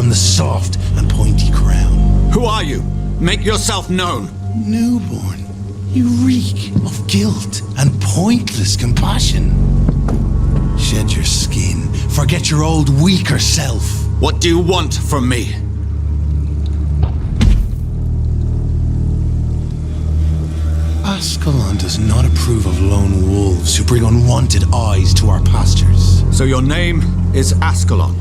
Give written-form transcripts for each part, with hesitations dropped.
on the soft and pointy crown. Who are you? Make yourself known. Newborn, you reek of guilt and pointless compassion. Shed your skin, forget your old weaker self. What do you want from me? Ascalon does not approve of lone wolves who bring unwanted eyes to our pastures. So your name is Ascalon?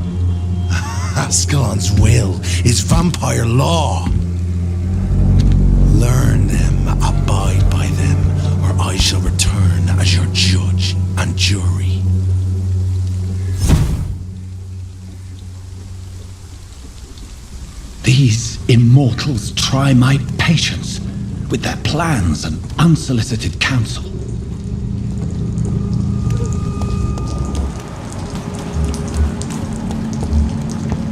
Ascalon's will is vampire law. Learn them, abide by them, or I shall return as your judge and jury. These immortals try my patience with their plans and unsolicited counsel.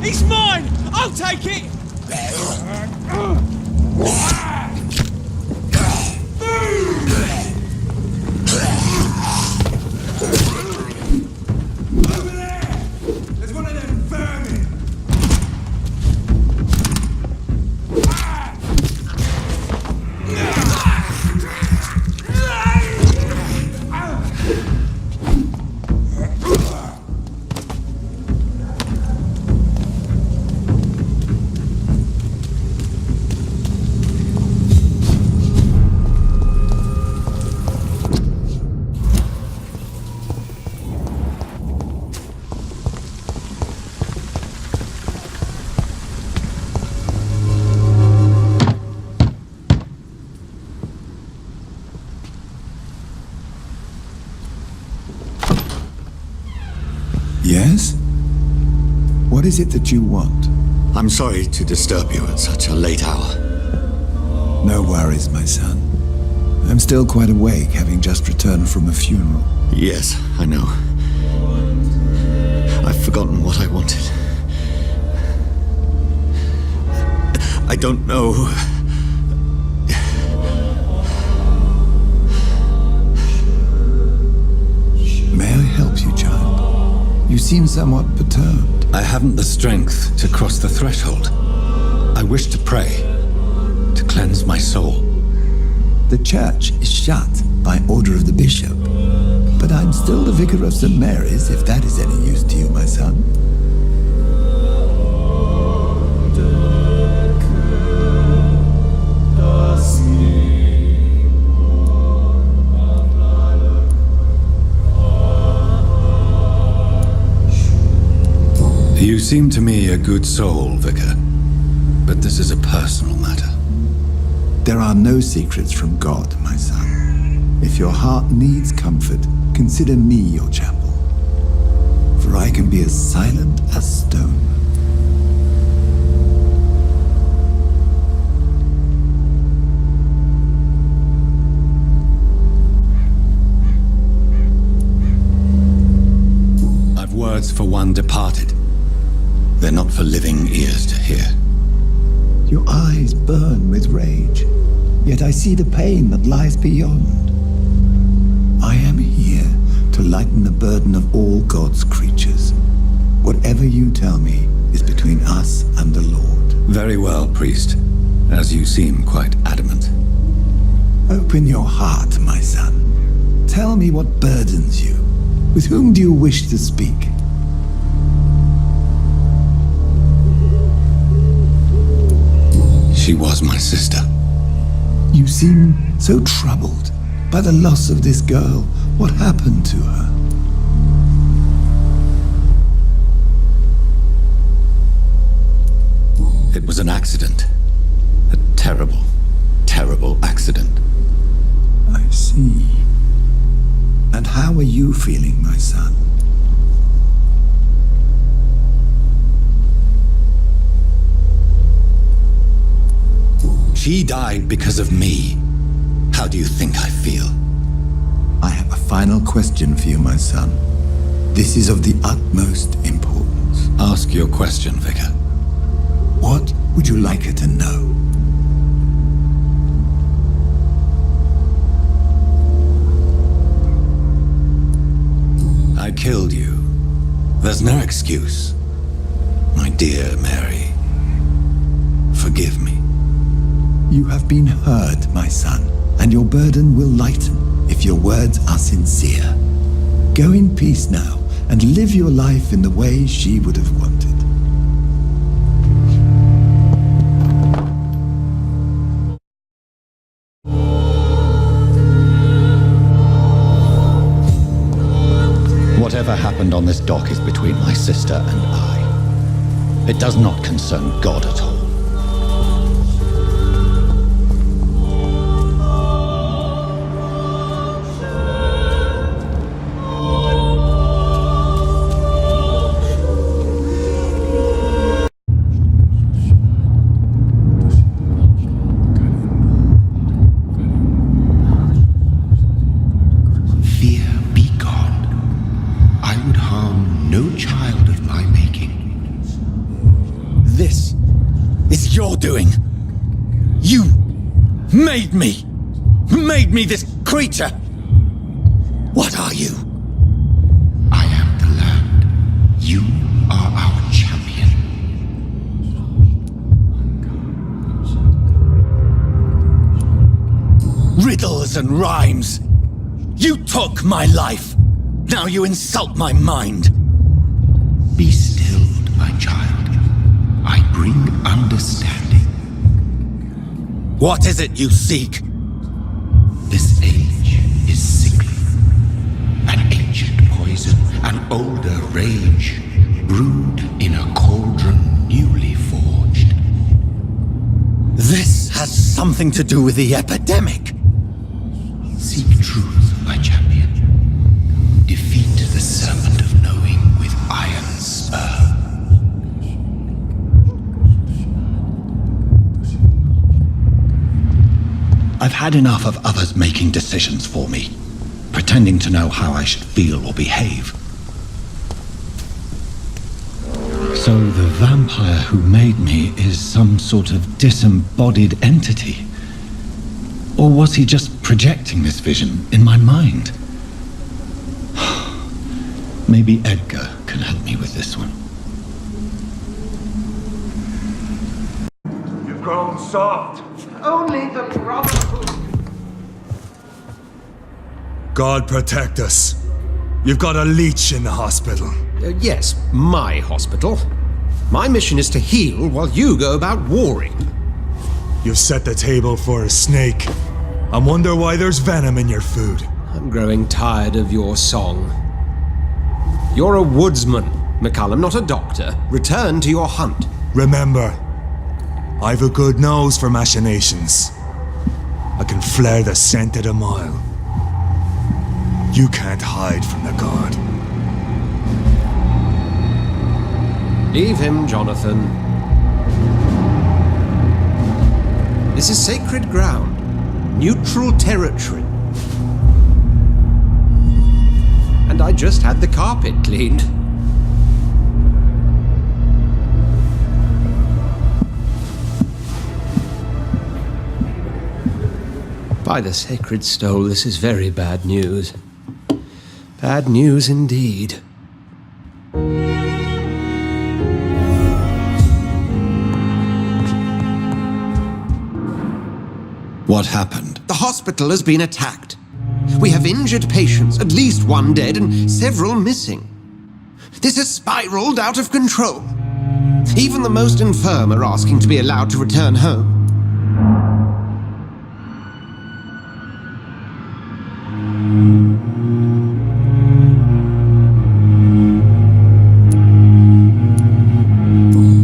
He's mine! I'll take it! Over there! There's one of them vermin! Yes? What is it that you want? I'm sorry to disturb you at such a late hour. No worries, my son. I'm still quite awake, having just returned from a funeral. Yes, I know. I've forgotten what I wanted. I don't know. May I help you, child? You seem somewhat perturbed. I haven't the strength to cross the threshold. I wish to pray, to cleanse my soul. The church is shut by order of the bishop. But I'm still the vicar of St. Mary's, if that is any use to you, my son. You seem to me a good soul, Vicar. But this is a personal matter. There are no secrets from God, my son. If your heart needs comfort, consider me your chapel. For I can be as silent as stone. I've words for one departed. They're not for living ears to hear. Your eyes burn with rage, yet I see the pain that lies beyond. I am here to lighten the burden of all God's creatures. Whatever you tell me is between us and the Lord. Very well, priest, as you seem quite adamant. Open your heart, my son. Tell me what burdens you. With whom do you wish to speak? She was my sister. You seem so troubled by the loss of this girl. What happened to her? It was an accident. A terrible, terrible accident. I see. And how are you feeling, my son? She died because of me. How do you think I feel? I have a final question for you, my son. This is of the utmost importance. Ask your question, Vicar. What would you like her to know? I killed you. There's no excuse. My dear Mary. You have been heard, my son, and your burden will lighten if your words are sincere. Go in peace now, and live your life in the way she would have wanted. Whatever happened on this dock is between my sister and I. It does not concern God at all. Fear be gone. I would harm no child of my making. This is your doing. You made me. Made me this creature. What are you? I am the land. You are our champion. Riddles and rhymes. You took my life. Now you insult my mind. Be stilled, my child. I bring understanding. What is it you seek? This age is sickly. An ancient poison, an older rage, brewed in a cauldron newly forged. This has something to do with the epidemic. Seek truth, my champion. Defeat the serpent of knowing with iron spur. I've had enough of others making decisions for me, pretending to know how I should feel or behave. So the vampire who made me is some sort of disembodied entity? Or was he just projecting this vision in my mind? Maybe Edgar can help me with this one. You've grown soft. Only the Brotherhood. God protect us. You've got a leech in the hospital. Yes, my hospital. My mission is to heal while you go about warring. You've set the table for a snake. I wonder why there's venom in your food. I'm growing tired of your song. You're a woodsman, McCallum, not a doctor. Return to your hunt. Remember, I've a good nose for machinations. I can flare the scent at a mile. You can't hide from the god. Leave him, Jonathan. This is sacred ground. Neutral territory. And I just had the carpet cleaned. By the sacred stole, this is very bad news. Bad news indeed. What happened? The hospital has been attacked. We have injured patients, at least one dead and several missing. This has spiraled out of control. Even the most infirm are asking to be allowed to return home.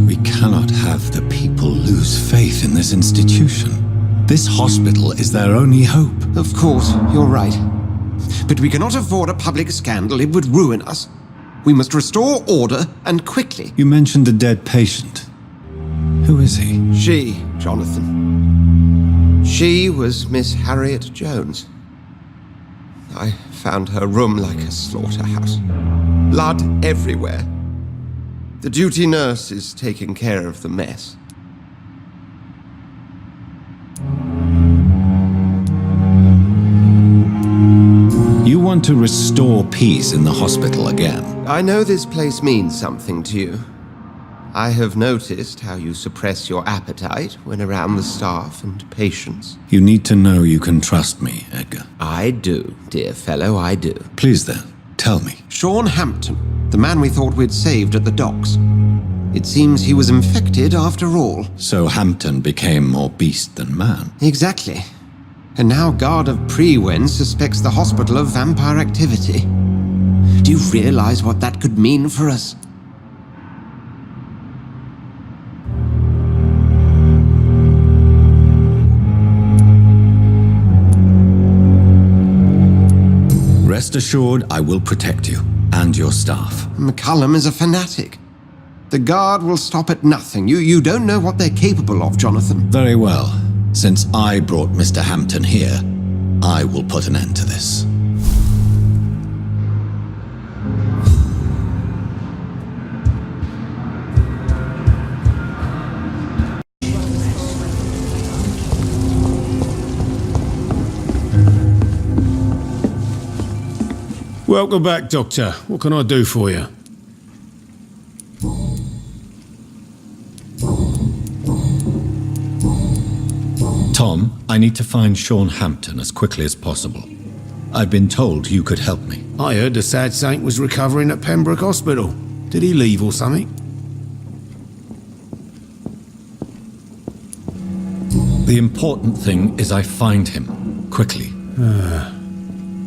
We cannot have the people lose faith in this institution. This hospital is their only hope. Of course, you're right. But we cannot afford a public scandal. It would ruin us. We must restore order, and quickly. You mentioned a dead patient. Who is he? She, Jonathan. She was Miss Harriet Jones. I found her room like a slaughterhouse. Blood everywhere. The duty nurse is taking care of the mess. You want to restore peace in the hospital again. I know this place means something to you. I have noticed how you suppress your appetite when around the staff and patients. You need to know you can trust me, Edgar. I do, dear fellow, I do. Please then, tell me. Sean Hampton, the man we thought we'd saved at the docks. It seems he was infected after all. So Hampton became more beast than man. Exactly. And now Guard of Prewen suspects the hospital of vampire activity. Do you realize what that could mean for us? Rest assured, I will protect you and your staff. McCullum is a fanatic. The Guard will stop at nothing. You don't know what they're capable of, Jonathan. Very well. Since I brought Mr. Hampton here, I will put an end to this. Welcome back, Doctor. What can I do for you? Tom, I need to find Sean Hampton as quickly as possible. I've been told you could help me. I heard the sad saint was recovering at Pembroke Hospital. Did he leave or something? The important thing is I find him, quickly.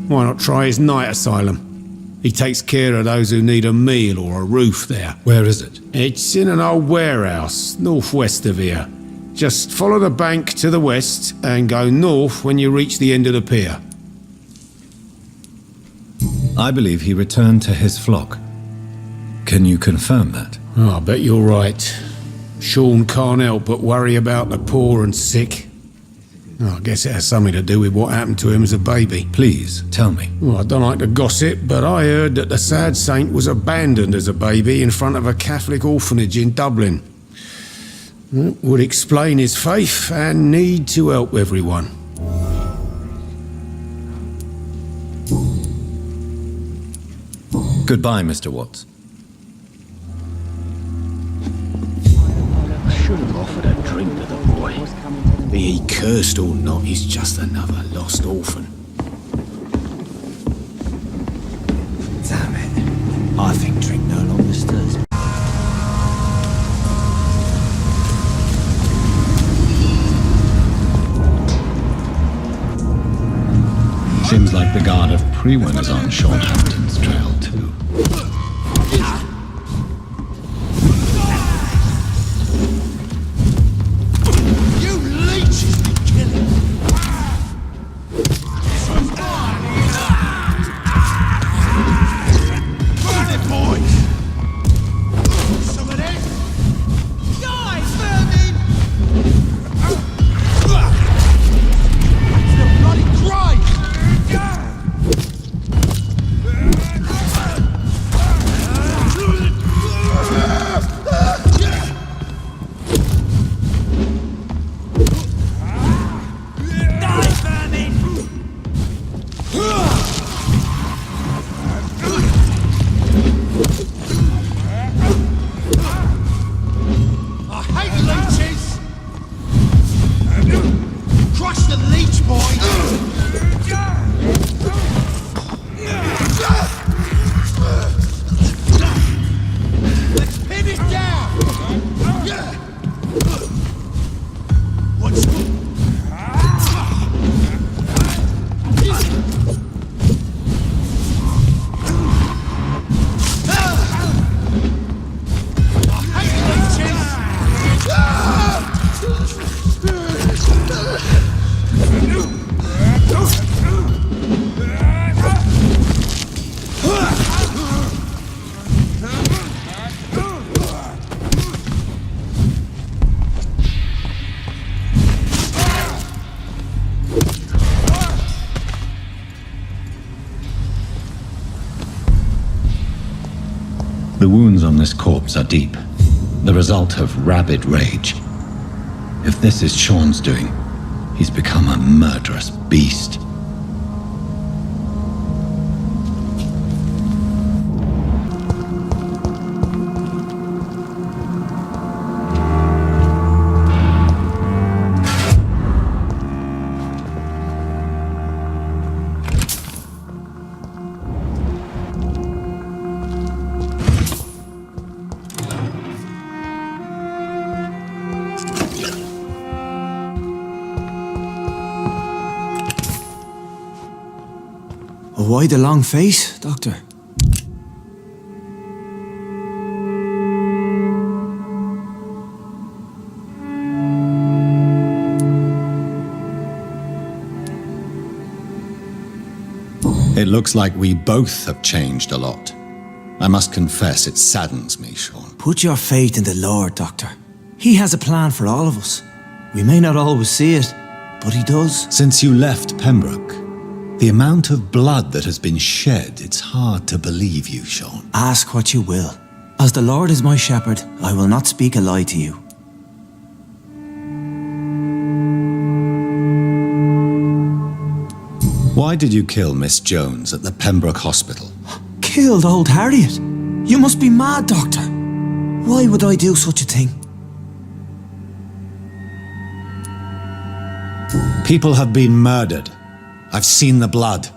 Why not try his night asylum? He takes care of those who need a meal or a roof there. Where is it? It's in an old warehouse, northwest of here. Just follow the bank to the west and go north when you reach the end of the pier. I believe he returned to his flock. Can you confirm that? Oh, I bet you're right. Sean can't help but worry about the poor and sick. Oh, I guess it has something to do with what happened to him as a baby. Please, tell me. Well, I don't like to gossip, but I heard that the sad saint was abandoned as a baby in front of a Catholic orphanage in Dublin. It would explain his faith and need to help everyone. Goodbye, Mr. Watts. Should have offered a drink to the boy. Be he cursed or not, he's just another lost orphan. Damn it. I think drink no longer stirs. Seems like the Guard of Prewen is on Sean Hampton's trail, too. You leeches be killing. Burn it, boys! Some of this? Die, vermin! It's the bloody Christ! The wounds on this corpse are deep, the result of rabid rage. If this is Sean's doing, he's become a murderous beast. why the long face, Doctor? It looks like we both have changed a lot. I must confess, it saddens me, Sean. Put your faith in the Lord, Doctor. He has a plan for all of us. We may not always see it, but he does. Since you left Pembroke, the amount of blood that has been shed, it's hard to believe you, Sean. Ask what you will. As the Lord is my shepherd, I will not speak a lie to you. Why did you kill Miss Jones at the Pembroke Hospital? Killed old Harriet? You must be mad, Doctor. Why would I do such a thing? People have been murdered. I've seen the blood.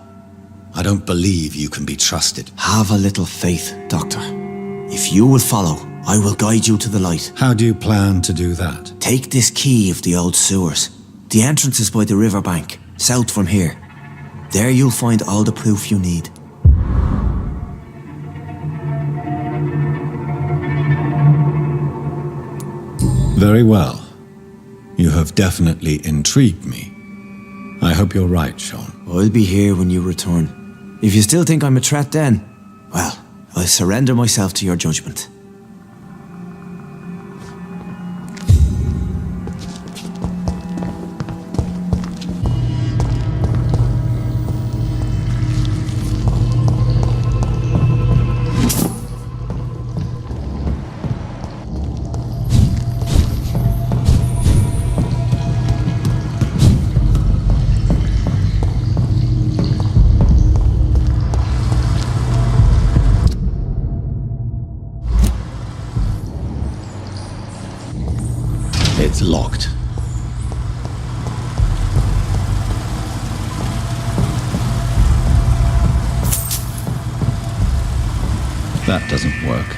I don't believe you can be trusted. Have a little faith, Doctor. If you will follow, I will guide you to the light. How do you plan to do that? Take this key of the old sewers. The entrance is by the riverbank, south from here. There you'll find all the proof you need. Very well. You have definitely intrigued me. I hope you're right, Sean. I'll be here when you return. If you still think I'm a threat then, well, I'll surrender myself to your judgment. It's locked. That doesn't work.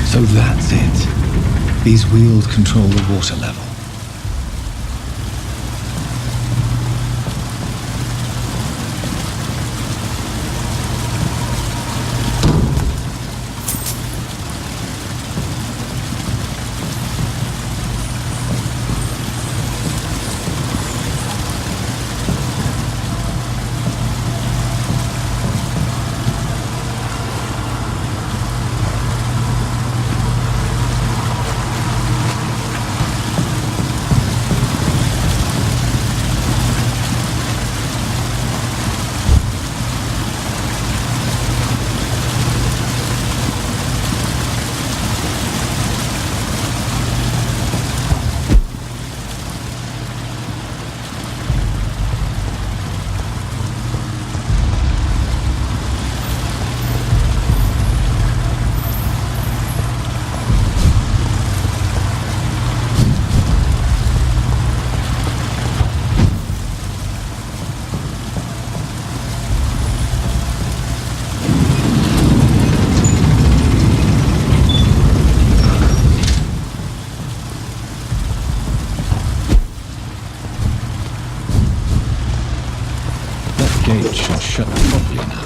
So that's it. These wheels control the water level. Gate should shut properly now.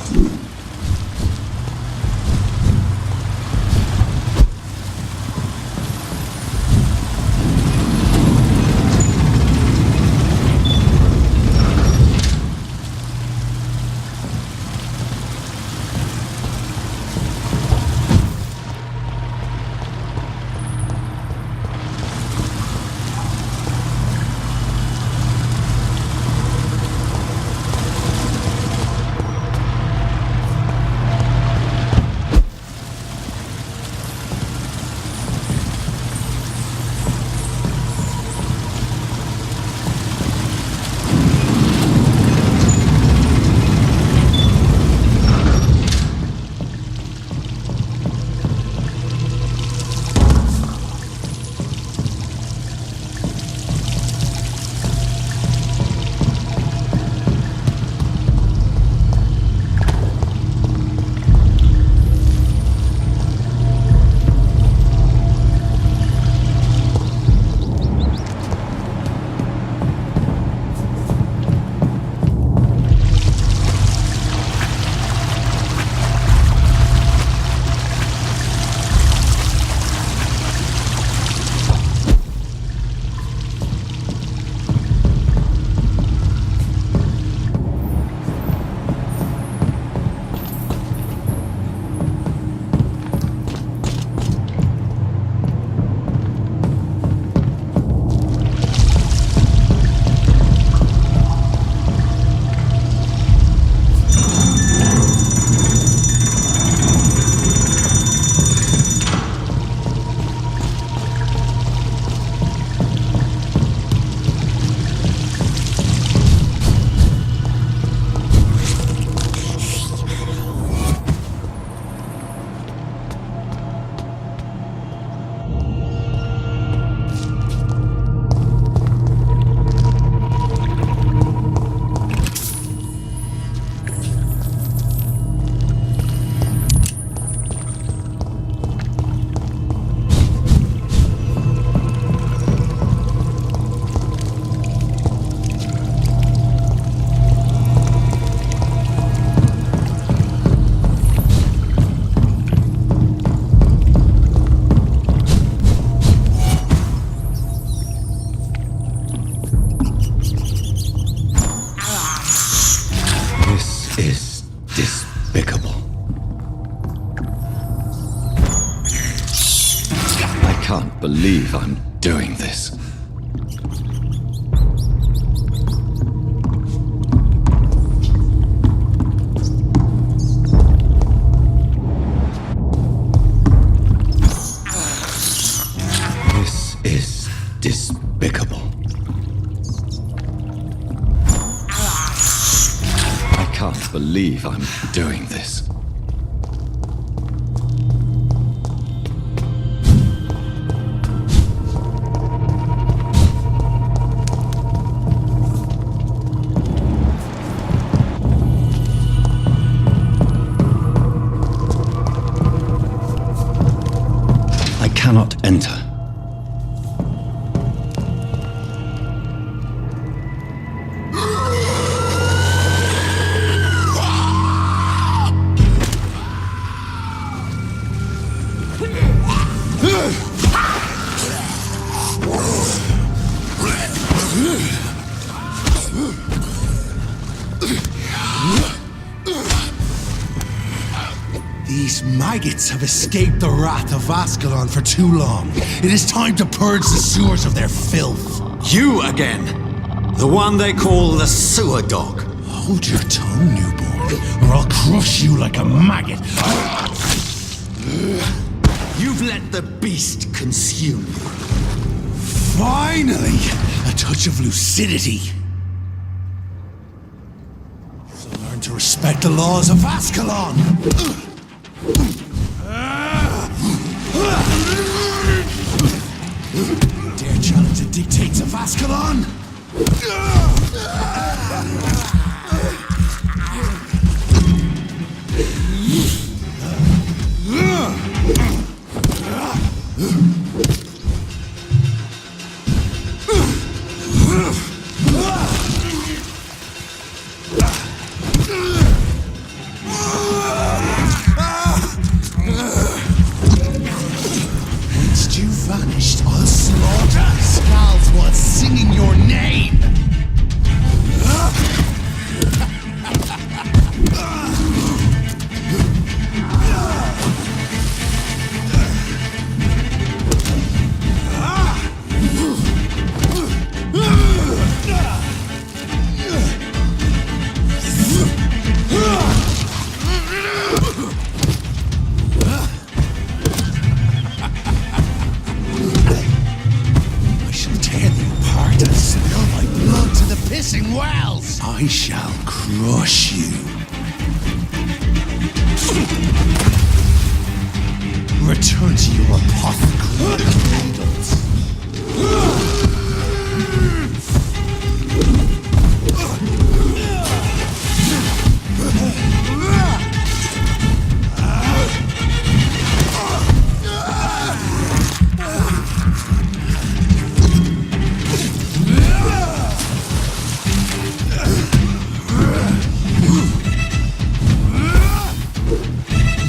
can't believe I'm doing this. This is despicable. I can't believe I'm doing this. I cannot enter. These maggots have escaped the wrath of Ascalon for too long. It is time to purge the sewers of their filth. You again! The one they call the sewer dog. Hold your tongue, newborn, or I'll crush you like a maggot. You've let the beast consume you. Finally, a touch of lucidity. So learn to respect the laws of Ascalon. Dare challenge the dictates of Ascalon? Once you vanished, I'll slaughter skulls while singing your name. I shall tear thee apart and spill my blood to the pissing wells. I shall crush you. Return to your apothecary cradles.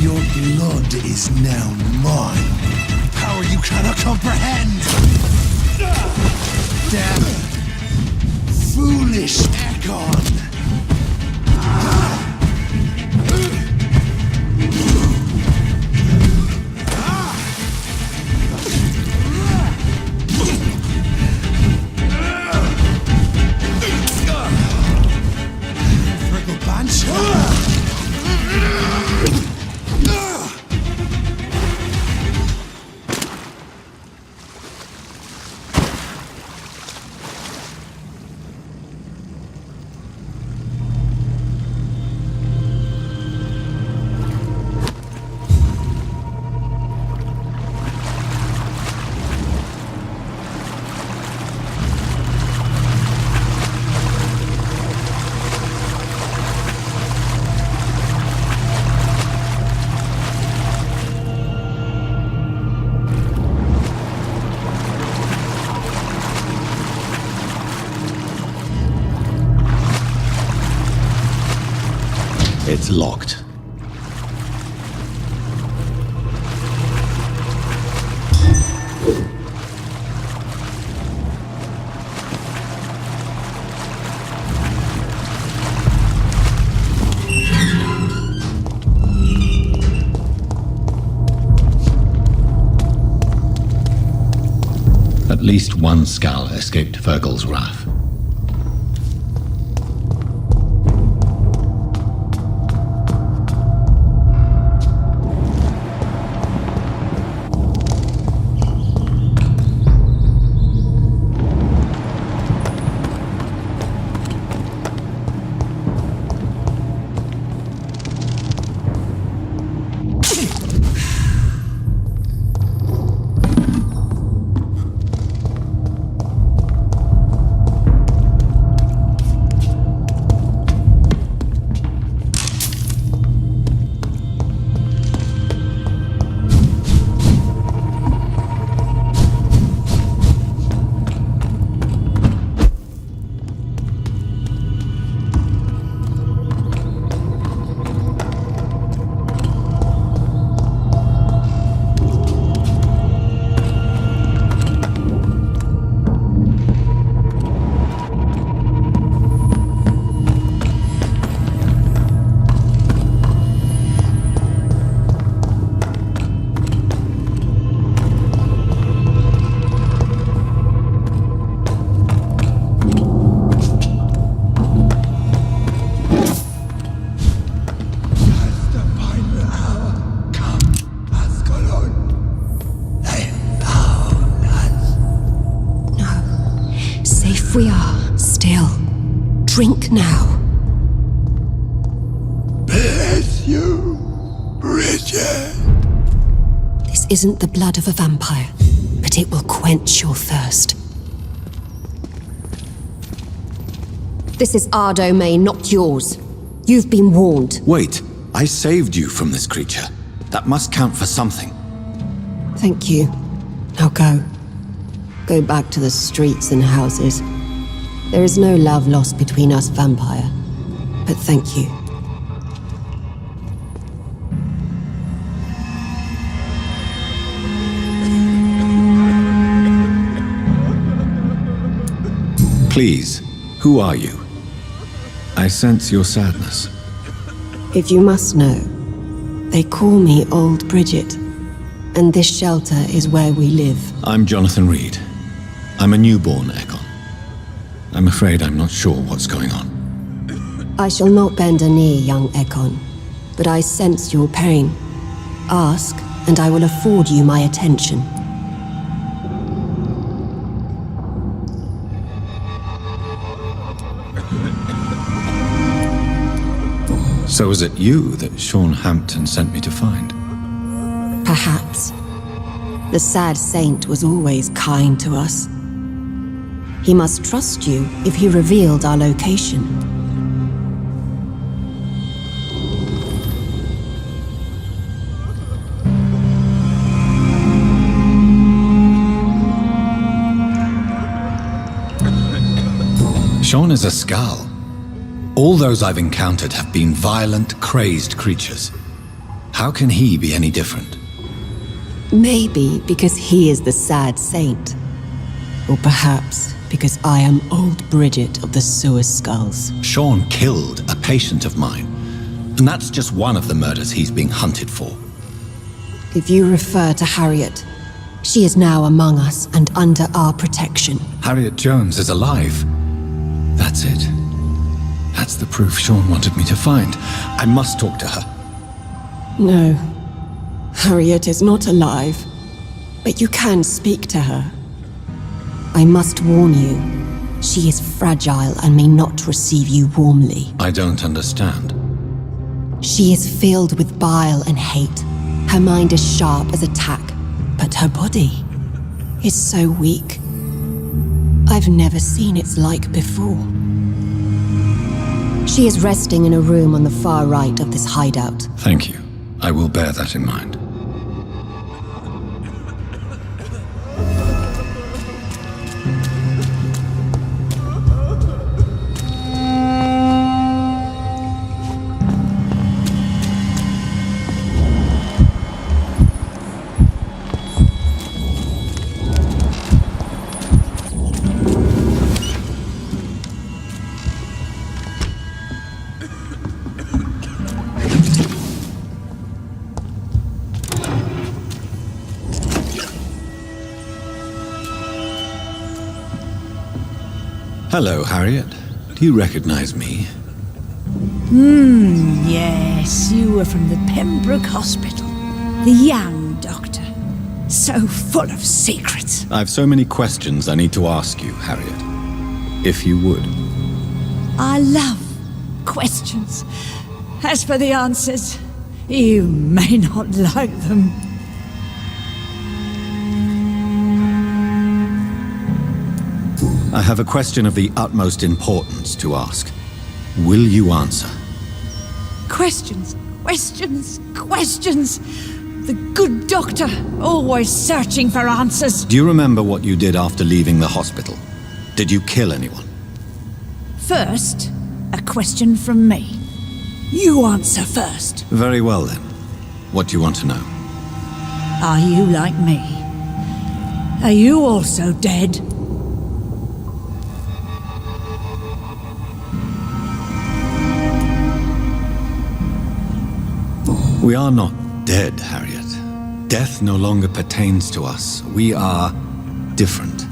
Your blood is now mine. Power you cannot comprehend. Damn it. Foolish Ekon. Friggle Banshee. It's locked. At least one skull escaped Fergal's wrath. We are still. Drink now. Bless you, Bridget. This isn't the blood of a vampire, but it will quench your thirst. This is our domain, not yours. You've been warned. Wait, I saved you from this creature. That must count for something. Thank you. Now go. Go back to the streets and houses. There is no love lost between us, Vampire. But thank you. Please, who are you? I sense your sadness. If you must know, they call me Old Bridget, and this shelter is where we live. I'm Jonathan Reed. I'm a newborn Ekon. I'm afraid I'm not sure what's going on. I shall not bend a knee, young Ekon, but I sense your pain. Ask, and I will afford you my attention. So was it you that Sean Hampton sent me to find? Perhaps. The sad saint was always kind to us. He must trust you if he revealed our location. Sean is a Skal. All those I've encountered have been violent, crazed creatures. How can he be any different? Maybe because he is the sad saint. Or perhaps because I am Old Bridget of the Sewer Skulls. Sean killed a patient of mine, and that's just one of the murders he's being hunted for. If you refer to Harriet, she is now among us and under our protection. Harriet Jones is alive. That's it. That's the proof Sean wanted me to find. I must talk to her. No, Harriet is not alive, but you can speak to her. I must warn you, she is fragile and may not receive you warmly. I don't understand. She is filled with bile and hate. Her mind is sharp as a tack, but her body is so weak. I've never seen its like before. She is resting in a room on the far right of this hideout. Thank you. I will bear that in mind. Hello, Harriet. Do you recognize me? Yes, you were from the Pembroke Hospital. The young doctor. So full of secrets. I have so many questions I need to ask you, Harriet. If you would. I love questions. As for the answers, you may not like them. I have a question of the utmost importance to ask. Will you answer? Questions, questions, questions. The good doctor, always searching for answers. Do you remember what you did after leaving the hospital? Did you kill anyone? First, a question from me. You answer first. Very well then. What do you want to know? Are you like me? Are you also dead? We are not dead, Harriet. Death no longer pertains to us. We are different.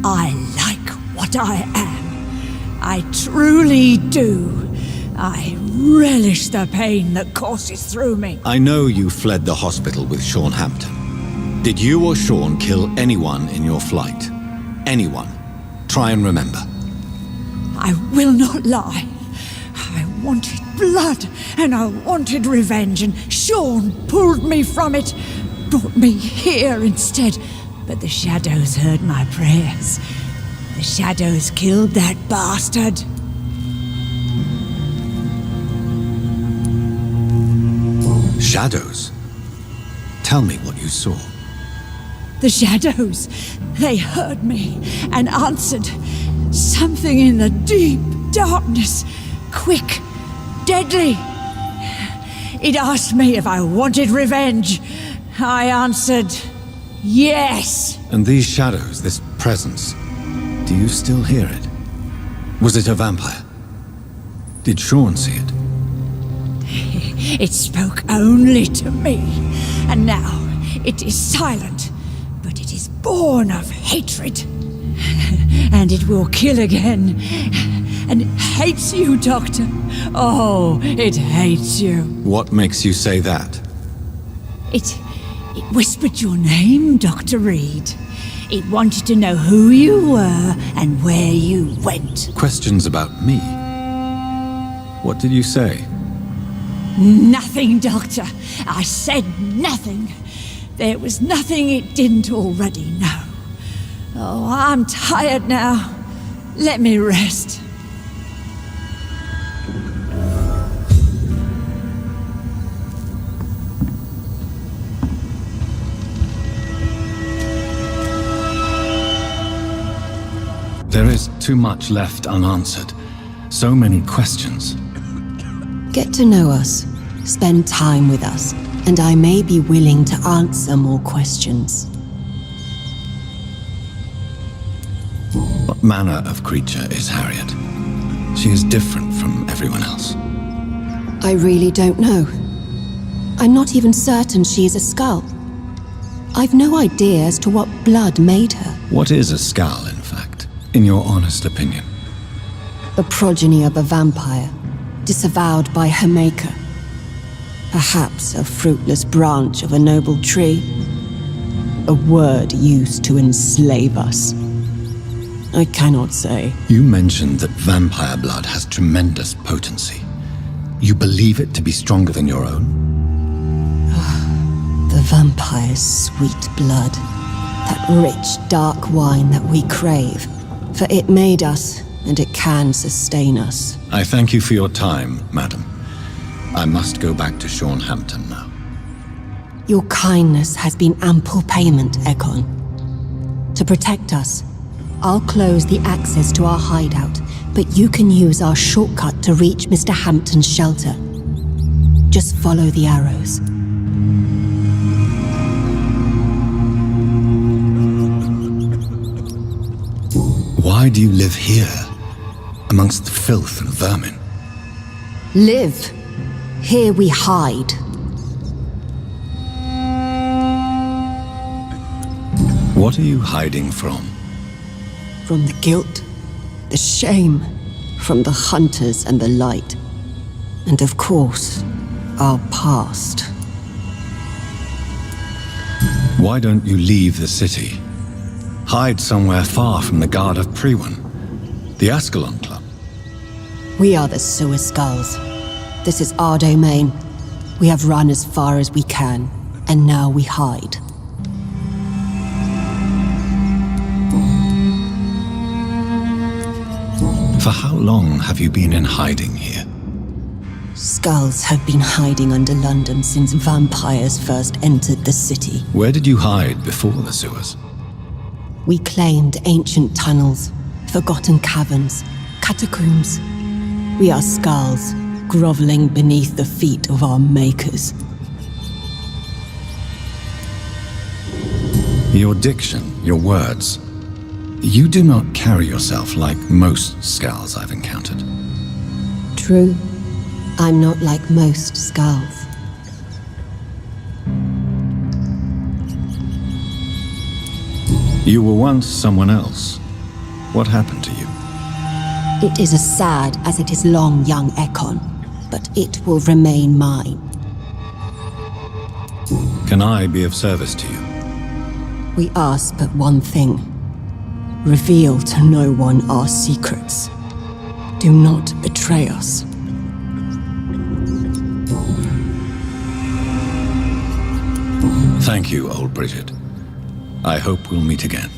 I like what I am. I truly do. I relish the pain that courses through me. I know you fled the hospital with Sean Hampton. Did you or Sean kill anyone in your flight? Anyone? Try and remember. I will not lie. I wanted blood, and I wanted revenge, and Sean pulled me from it, brought me here instead. But the shadows heard my prayers. The shadows killed that bastard. Shadows? Tell me what you saw. The shadows, they heard me and answered. Something in the deep darkness, quick, deadly. It asked me if I wanted revenge. I answered, yes. And these shadows, this presence, do you still hear it? Was it a vampire? Did Sean see it? It spoke only to me, and now it is silent, but it is born of hatred. And it will kill again. And it hates you, Doctor. Oh, it hates you. What makes you say that? It whispered your name, Dr. Reed. It wanted to know who you were and where you went. Questions about me? What did you say? Nothing, Doctor. I said nothing. There was nothing it didn't already know. Oh, I'm tired now. Let me rest. There is too much left unanswered. So many questions. Get to know us, spend time with us, and I may be willing to answer more questions. What manner of creature is Harriet? She is different from everyone else. I really don't know. I'm not even certain she is a skull. I've no idea as to what blood made her. What is a skull, in fact, in your honest opinion? The progeny of a vampire, disavowed by her maker. Perhaps a fruitless branch of a noble tree. A word used to enslave us. I cannot say. You mentioned that vampire blood has tremendous potency. You believe it to be stronger than your own? The vampire's sweet blood. That rich, dark wine that we crave. For it made us, and it can sustain us. I thank you for your time, madam. I must go back to Sean Hampton now. Your kindness has been ample payment, Ekon. To protect us, I'll close the access to our hideout, but you can use our shortcut to reach Mr. Hampton's shelter. Just follow the arrows. Why do you live here, amongst the filth and vermin? Live. Here we hide. What are you hiding from? From the guilt, the shame from the hunters and the light. And of course, our past. Why don't you leave the city? Hide somewhere far from the guard of Priwen, the Ascalon Club. We are the Sewer Skulls. This is our domain. We have run as far as we can, and now we hide. For how long have you been in hiding here? Skulls have been hiding under London since vampires first entered the city. Where did you hide before the sewers? We claimed ancient tunnels, forgotten caverns, catacombs. We are skulls, groveling beneath the feet of our makers. Your diction, your words. You do not carry yourself like most skulls I've encountered. True. I'm not like most skulls. You were once someone else. What happened to you? It is as sad as it is long, young Ekon, but it will remain mine. Can I be of service to you? We ask but one thing. Reveal to no one our secrets. Do not betray us. Thank you, old Bridget. I hope we'll meet again.